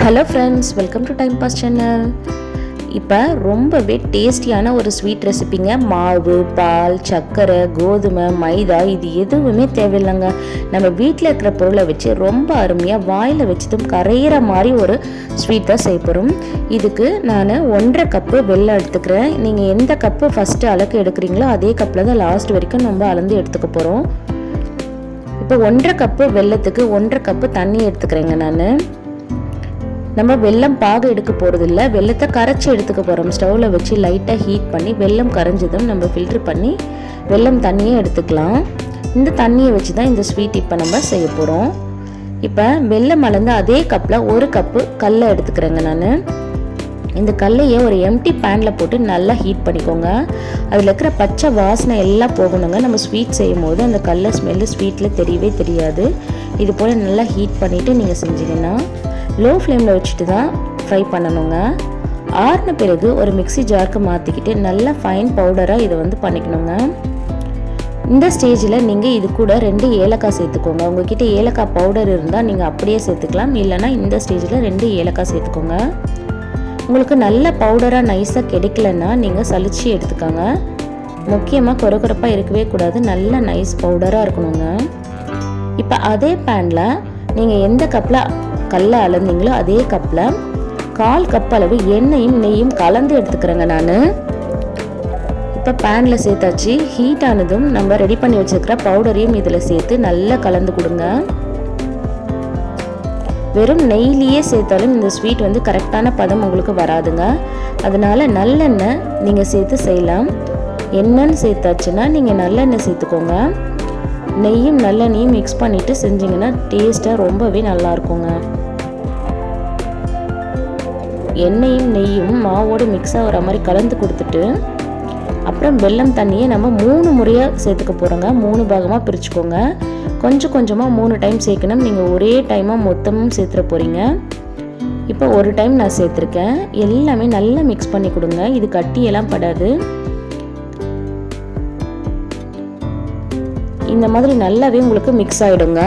Hello friends, welcome to time pass channel. இப்போ ரொம்பவே டேஸ்டியான ஒரு ஸ்வீட் ரெசிபிங்க. மாவு, பால், சர்க்கரை, கோதுமை, மைதா இது எதுவுமே தேவையில்லைங்க. நம்ம வீட்டில் இருக்கிற பொருளை வச்சு ரொம்ப அருமையாக வாயில் வச்சதும் கரையிற மாதிரி ஒரு ஸ்வீட் தான் செய்ய போகிறோம். இதுக்கு நான் 1.5 கப்பு வெல்லம் எடுத்துக்கிறேன். நீங்கள் எந்த கப்பு ஃபஸ்ட்டு அளக்கு எடுக்கிறீங்களோ அதே கப்பில் தான் லாஸ்ட் வரைக்கும் நம்ம அளந்து எடுத்துக்க போகிறோம். இப்போ 1.5 கப்பு வெல்லத்துக்கு 1.5 கப்பு தண்ணி எடுத்துக்கிறேங்க. நம்ம வெல்லம் பாகு எடுக்க போகிறது இல்லை, வெல்லத்தை கரைச்சி எடுத்துக்க போகிறோம். ஸ்டவ்வில் வச்சு லைட்டாக ஹீட் பண்ணி வெல்லம் கரைஞ்சதும் நம்ம ஃபில்ட்ரு பண்ணி வெல்லம் தண்ணியை எடுத்துக்கலாம். இந்த தண்ணியை வச்சு தான் இந்த ஸ்வீட் இப்போ நம்ம செய்ய போகிறோம். இப்போ வெல்லம் அளந்து அதே கப்பில் 1 கப்பு கல்லை எடுத்துக்கிறேங்க. இந்த கல்லையை ஒரு எம்டி பேனில் போட்டு நல்லா ஹீட் பண்ணிக்கோங்க. அதில் இருக்கிற பச்சை வாசனை எல்லாம் போகணுங்க. நம்ம ஸ்வீட் செய்யும் போது அந்த கல்லை ஸ்மெல்லு ஸ்வீட்டில் தெரியவே தெரியாது. இது போல் நல்லா ஹீட் பண்ணிவிட்டு நீங்கள் செஞ்சீங்கன்னா லோ ஃப்ளேமில் வச்சுட்டு தான் ஃப்ரை பண்ணணுங்க. ஆறின பிறகு ஒரு மிக்ஸி ஜாருக்கு மாற்றிக்கிட்டு நல்லா ஃபைன் பவுடராக இதை பண்ணிக்கணுங்க. இந்த ஸ்டேஜில் நீங்கள் இது கூட 2 ஏலக்காய் சேர்த்துக்கோங்க. உங்ககிட்ட ஏலக்காய் பவுடர் இருந்தால் நீங்கள் அப்படியே சேர்த்துக்கலாம், இல்லைனா இந்த ஸ்டேஜில் 2 ஏலக்காய் சேர்த்துக்கோங்க. உங்களுக்கு நல்ல பவுடராக நைஸாக கிடைக்கலன்னா நீங்கள் சலிச்சு எடுத்துக்கோங்க. முக்கியமாக கொரகொரப்பாக இருக்கவே கூடாது, நல்ல நைஸ் பவுடராக இருக்கணுங்க. இப்போ அதே பேனில் நீங்கள் எந்த கப்பில் கல்லை அளந்தீங்களோ அதே கப்பில் 1/4 கப் அளவு எண்ணெயும் நெய்யும் கலந்து எடுத்துக்கிறேங்க. இப்போ பேனில் சேர்த்தாச்சு. ஹீட் ஆனதும் நம்ம ரெடி பண்ணி வச்சுருக்கிற பவுடரையும் இதில் சேர்த்து நல்லா கலந்து கொடுங்க. வெறும் நெய்லியே சேர்த்தாலும் இந்த ஸ்வீட் கரெக்டான பதம் உங்களுக்கு வராதுங்க. அதனால நல்லெண்ணெய் நீங்கள் சேர்த்து செய்யலாம். எண்ணெய்னு சேர்த்தாச்சுன்னா நீங்கள் நல்லெண்ணெய் சேர்த்துக்கோங்க. நெய்யும் நல்லெண்ணையும் மிக்ஸ் பண்ணிவிட்டு செஞ்சிங்கன்னா டேஸ்ட்டாக ரொம்பவே நல்லாயிருக்குங்க. எண்ணெயும் நெய்யும் மாவோடு மிக்ஸ் ஆகிற மாதிரி கலந்து கொடுத்துட்டு அப்புறம் வெல்லம் தண்ணியை நம்ம 3 முறையாக சேர்த்துக்க போகிறோங்க. 3 பாகமாக பிரிச்சுக்கோங்க. கொஞ்சம் கொஞ்சமாக 3 டைம் சேர்க்கணும். நீங்கள் ஒரே டைமாக மொத்தமும் சேர்த்துட போகிறீங்க. இப்போ ஒரு டைம் நான் சேர்த்துருக்கேன். எல்லாமே நல்லா மிக்ஸ் பண்ணி கொடுங்க. இது கட்டியெல்லாம் படாது. இந்த மாதிரி நல்லாவே உங்களுக்கு மிக்ஸ் ஆகிடுங்க.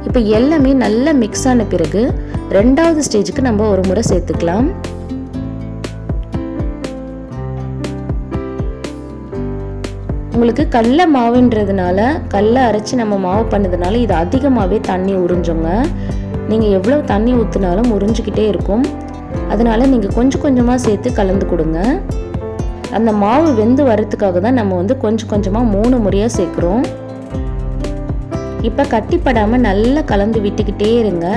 இப்போ எல்லாமே நல்லா மிக்ஸ் ஆன பிறகு 2வது ஸ்டேஜுக்கு நம்ம ஒரு முறை சேர்த்துக்கலாம். உங்களுக்கு கடலை மாவுன்றதுனால கடலை அரைச்சி நம்ம மாவு பண்ணதுனால இது அதிகமாகவே தண்ணி உறிஞ்சுங்க. நீங்கள் எவ்வளோ தண்ணி ஊற்றினாலும் உறிஞ்சிக்கிட்டே இருக்கும். அதனால நீங்கள் கொஞ்சம் கொஞ்சமாக சேர்த்து கலந்து கொடுங்க. அந்த மாவு வெந்து வரத்துக்காக தான் நம்ம கொஞ்சம் கொஞ்சமாக 3 முறையாக சேர்க்குறோம். இப்போ கட்டிப்படாமல் நல்லா கலந்து விட்டுக்கிட்டே இருங்க.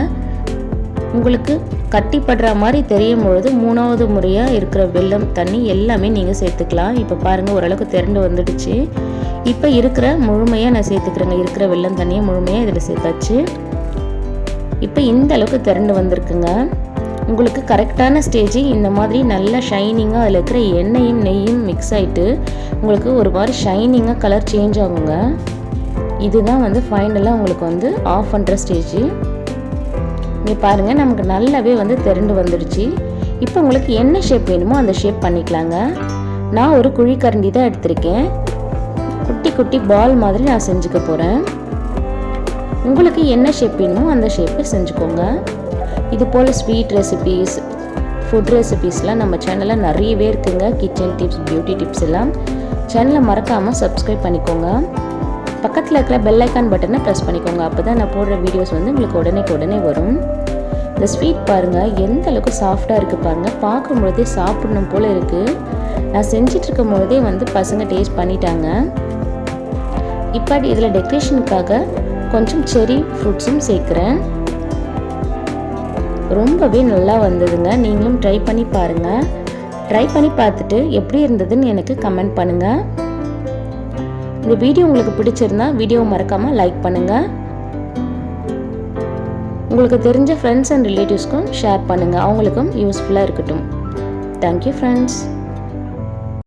உங்களுக்கு கட்டிப்படுற மாதிரி தெரியும் பொழுது 3வது முறையாக இருக்கிற வெல்லம் தண்ணி எல்லாமே நீங்கள் சேர்த்துக்கலாம். இப்போ பாருங்கள், ஓரளவுக்கு திரண்டு வந்துடுச்சு. இப்போ இருக்கிற முழுமையாக நான் சேர்த்துக்கிறேங்க. இருக்கிற வெல்லம் தண்ணியை முழுமையாக இதில் சேர்த்தாச்சு. இப்போ இந்த அளவுக்கு திரண்டு வந்திருக்குங்க. உங்களுக்கு கரெக்டான ஸ்டேஜ் இந்த மாதிரி நல்லா ஷைனிங்காக அதில் இருக்கிற எண்ணெயும் நெய்யும் மிக்ஸ் ஆகிட்டு உங்களுக்கு ஒரு மாதிரி ஷைனிங்காக கலர் சேஞ்ச் ஆகுங்க. இதுதான் ஃபைனலாக உங்களுக்கு ஆஃப் பண்ணுற ஸ்டேஜ். இங்கே பாருங்கள், நமக்கு நல்லாவே திரண்டு வந்துடுச்சு. இப்போ உங்களுக்கு என்ன ஷேப் வேணுமோ அந்த ஷேப் பண்ணிக்கலாங்க. நான் ஒரு குழிக்கரண்டி தான் எடுத்திருக்கேன். குட்டி குட்டி பால் மாதிரி நான் செஞ்சுக்க போகிறேன். உங்களுக்கு என்ன ஷேப் வேணுமோ அந்த ஷேப்பை செஞ்சுக்கோங்க. இது போல் ஸ்வீட் ரெசிபீஸ், ஃபுட் ரெசிபீஸ்லாம் நம்ம சேனலில் நிறையவே இருக்குங்க. கிச்சன் டிப்ஸ், பியூட்டி டிப்ஸ் எல்லாம். சேனலை மறக்காமல் சப்ஸ்கிரைப் பண்ணிக்கோங்க. பக்கத்தில் இருக்கிற பெல் ஐக்கான் பட்டனை ப்ரெஸ் பண்ணிக்கோங்க. அப்போ தான் நான் போடுற வீடியோஸ் உங்களுக்கு உடனே வரும். இந்த ஸ்வீட் பாருங்கள் எந்த அளவுக்கு சாஃப்டாக இருக்குது பாருங்கள். பார்க்கும்பொழுதே சாப்பிடணும் போல் இருக்குது. நான் செஞ்சிட்ருக்கும் பொழுதே பசங்க டேஸ்ட் பண்ணிட்டாங்க. இப்போ இதில் டெக்கரேஷனுக்காக கொஞ்சம் செரி ஃப்ரூட்ஸும் சேர்க்குறேன். ரொம்பவே நல்லா வந்ததுங்க. நீங்களும் ட்ரை பண்ணி பாருங்கள். ட்ரை பண்ணி பார்த்துட்டு எப்படி இருந்ததுன்னு எனக்கு கமெண்ட் பண்ணுங்கள். இந்த வீடியோ உங்களுக்கு பிடிச்சிருந்தா வீடியோவை மறக்காமல் லைக் பண்ணுங்கள். உங்களுக்கு தெரிஞ்ச ஃப்ரெண்ட்ஸ் அண்ட் ரிலேட்டிவ்ஸ்க்கும் ஷேர் பண்ணுங்கள். அவங்களுக்கும் யூஸ்ஃபுல்லாக இருக்கட்டும். Thank you friends.